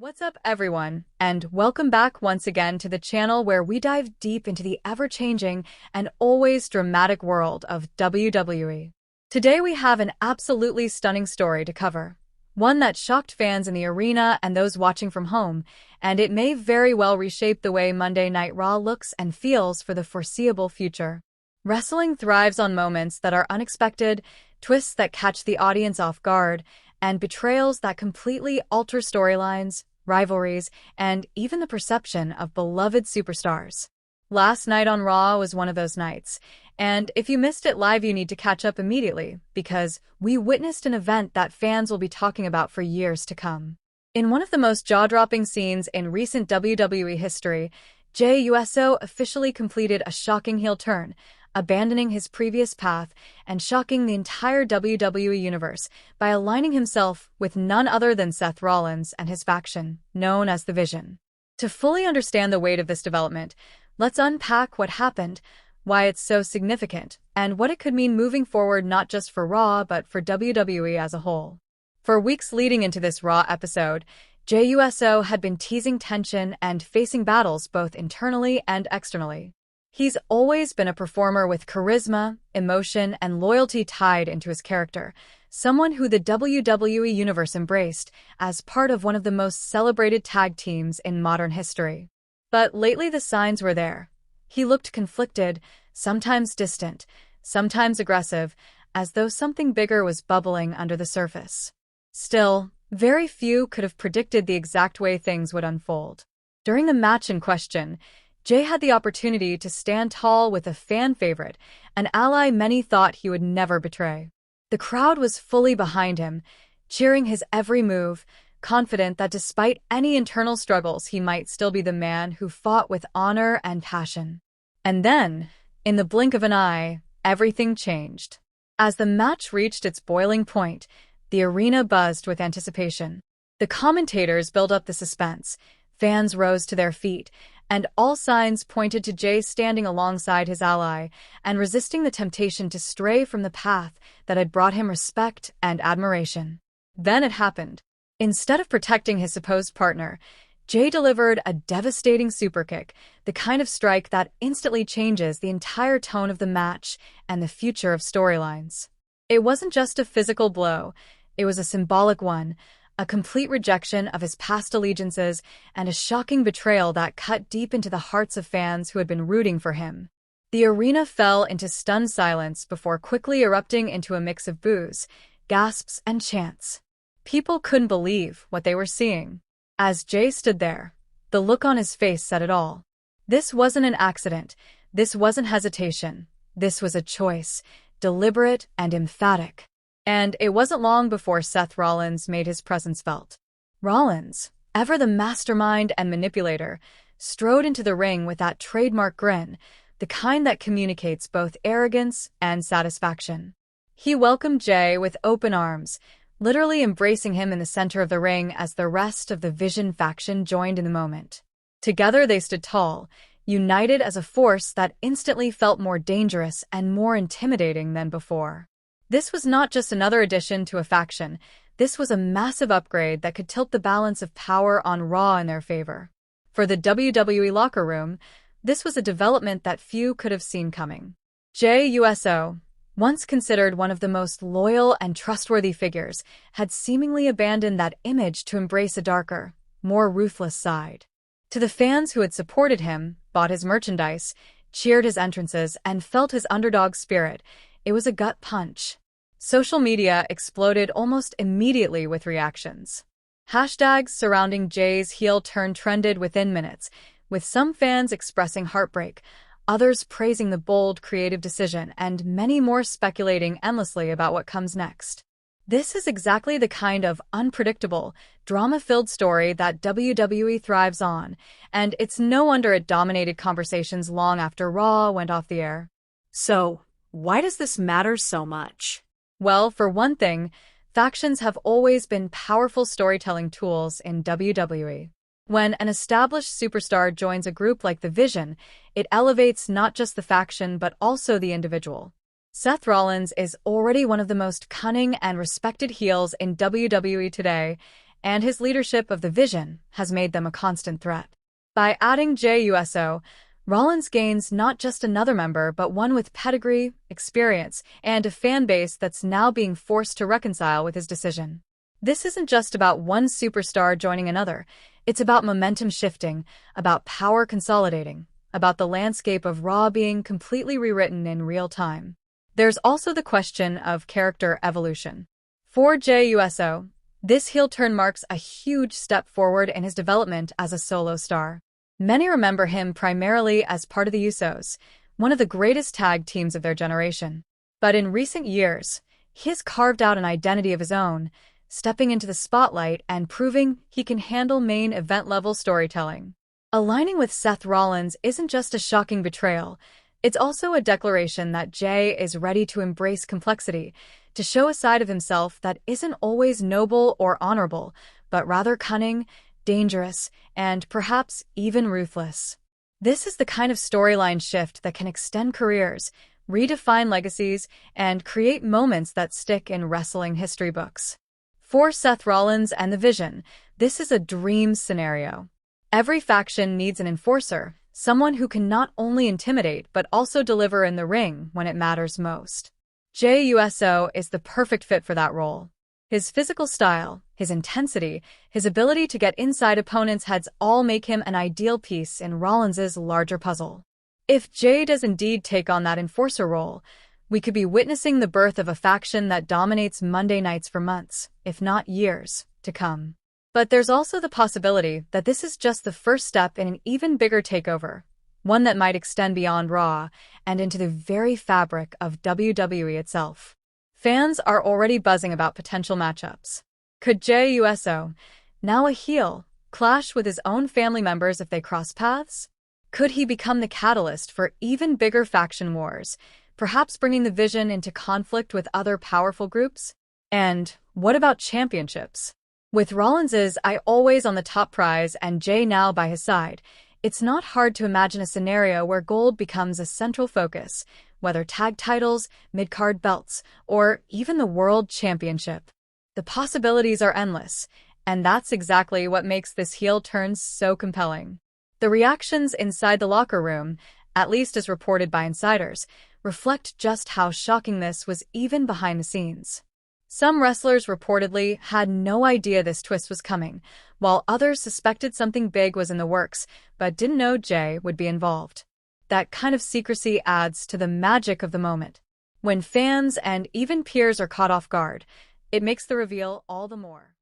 What's up, everyone, and welcome back once again to the channel where we dive deep into the ever-changing and always dramatic world of WWE. Today we have an absolutely stunning story to cover, one that shocked fans in the arena and those watching from home, and it may very well reshape the way Monday Night Raw looks and feels for the foreseeable future. Wrestling thrives on moments that are unexpected, twists that catch the audience off guard, and betrayals that completely alter storylines, rivalries, and even the perception of beloved superstars. Last night on Raw was one of those nights, and if you missed it live, you need to catch up immediately, because we witnessed an event that fans will be talking about for years to come. In one of the most jaw-dropping scenes in recent WWE history, Jey Uso officially completed a shocking heel turn, abandoning his previous path and shocking the entire WWE Universe by aligning himself with none other than Seth Rollins and his faction, known as the Vision. To fully understand the weight of this development, let's unpack what happened, why it's so significant, and what it could mean moving forward not just for Raw but for WWE as a whole. For weeks leading into this Raw episode, Jey Uso had been teasing tension and facing battles both internally and externally. He's always been a performer with charisma, emotion, and loyalty tied into his character, someone who the WWE Universe embraced as part of one of the most celebrated tag teams in modern history. But lately the signs were there. He looked conflicted, sometimes distant, sometimes aggressive, as though something bigger was bubbling under the surface. Still, very few could have predicted the exact way things would unfold. During the match in question, Jey had the opportunity to stand tall with a fan favorite, an ally many thought he would never betray. The crowd was fully behind him, cheering his every move, confident that despite any internal struggles he might still be the man who fought with honor and passion. And then, in the blink of an eye, everything changed. As the match reached its boiling point, the arena buzzed with anticipation. The commentators built up the suspense, fans rose to their feet, and all signs pointed to Jey standing alongside his ally and resisting the temptation to stray from the path that had brought him respect and admiration. Then it happened. Instead of protecting his supposed partner, Jey delivered a devastating superkick, the kind of strike that instantly changes the entire tone of the match and the future of storylines. It wasn't just a physical blow, it was a symbolic one, a complete rejection of his past allegiances, and a shocking betrayal that cut deep into the hearts of fans who had been rooting for him. The arena fell into stunned silence before quickly erupting into a mix of boos, gasps, and chants. People couldn't believe what they were seeing. As Jey stood there, the look on his face said it all. This wasn't an accident. This wasn't hesitation. This was a choice, deliberate and emphatic. And it wasn't long before Seth Rollins made his presence felt. Rollins, ever the mastermind and manipulator, strode into the ring with that trademark grin, the kind that communicates both arrogance and satisfaction. He welcomed Jey with open arms, literally embracing him in the center of the ring as the rest of the Vision faction joined in the moment. Together they stood tall, united as a force that instantly felt more dangerous and more intimidating than before. This was not just another addition to a faction, this was a massive upgrade that could tilt the balance of power on Raw in their favor. For the WWE locker room, this was a development that few could have seen coming. Jey Uso, once considered one of the most loyal and trustworthy figures, had seemingly abandoned that image to embrace a darker, more ruthless side. To the fans who had supported him, bought his merchandise, cheered his entrances, and felt his underdog spirit, it was a gut punch. Social media exploded almost immediately with reactions. Hashtags surrounding Jey's heel turn trended within minutes, with some fans expressing heartbreak, others praising the bold, creative decision, and many more speculating endlessly about what comes next. This is exactly the kind of unpredictable, drama-filled story that WWE thrives on, and it's no wonder it dominated conversations long after Raw went off the air. So, why does this matter so much? Well, for one thing, factions have always been powerful storytelling tools in WWE. When an established superstar joins a group like the Vision, it elevates not just the faction but also the individual. Seth Rollins is already one of the most cunning and respected heels in WWE today, and his leadership of the Vision has made them a constant threat. By adding Jey Uso, Rollins gains not just another member, but one with pedigree, experience, and a fan base that's now being forced to reconcile with his decision. This isn't just about one superstar joining another. It's about momentum shifting, about power consolidating, about the landscape of Raw being completely rewritten in real time. There's also the question of character evolution. For Jey Uso, this heel turn marks a huge step forward in his development as a solo star. Many remember him primarily as part of the Usos, one of the greatest tag teams of their generation. But in recent years, he has carved out an identity of his own, stepping into the spotlight and proving he can handle main event-level storytelling. Aligning with Seth Rollins isn't just a shocking betrayal, it's also a declaration that Jey is ready to embrace complexity, to show a side of himself that isn't always noble or honorable, but rather cunning, dangerous, and perhaps even ruthless. This is the kind of storyline shift that can extend careers, redefine legacies, and create moments that stick in wrestling history books. For Seth Rollins and the Vision, this is a dream scenario. Every faction needs an enforcer, someone who can not only intimidate but also deliver in the ring when it matters most. Jey Uso is the perfect fit for that role. His physical style, his intensity, his ability to get inside opponents' heads all make him an ideal piece in Rollins' larger puzzle. If Jey does indeed take on that enforcer role, we could be witnessing the birth of a faction that dominates Monday nights for months, if not years, to come. But there's also the possibility that this is just the first step in an even bigger takeover, one that might extend beyond Raw and into the very fabric of WWE itself. Fans are already buzzing about potential matchups. Could Jey Uso, now a heel, clash with his own family members if they cross paths? Could he become the catalyst for even bigger faction wars, perhaps bringing the Vision into conflict with other powerful groups? And what about championships? With Rollins's "I always" on the top prize and Jey now by his side, it's not hard to imagine a scenario where gold becomes a central focus, whether tag titles, mid-card belts, or even the World Championship. The possibilities are endless, and that's exactly what makes this heel turn so compelling. The reactions inside the locker room, at least as reported by insiders, reflect just how shocking this was even behind the scenes. Some wrestlers reportedly had no idea this twist was coming, while others suspected something big was in the works, but didn't know Jey would be involved. That kind of secrecy adds to the magic of the moment. When fans and even peers are caught off guard, it makes the reveal all the more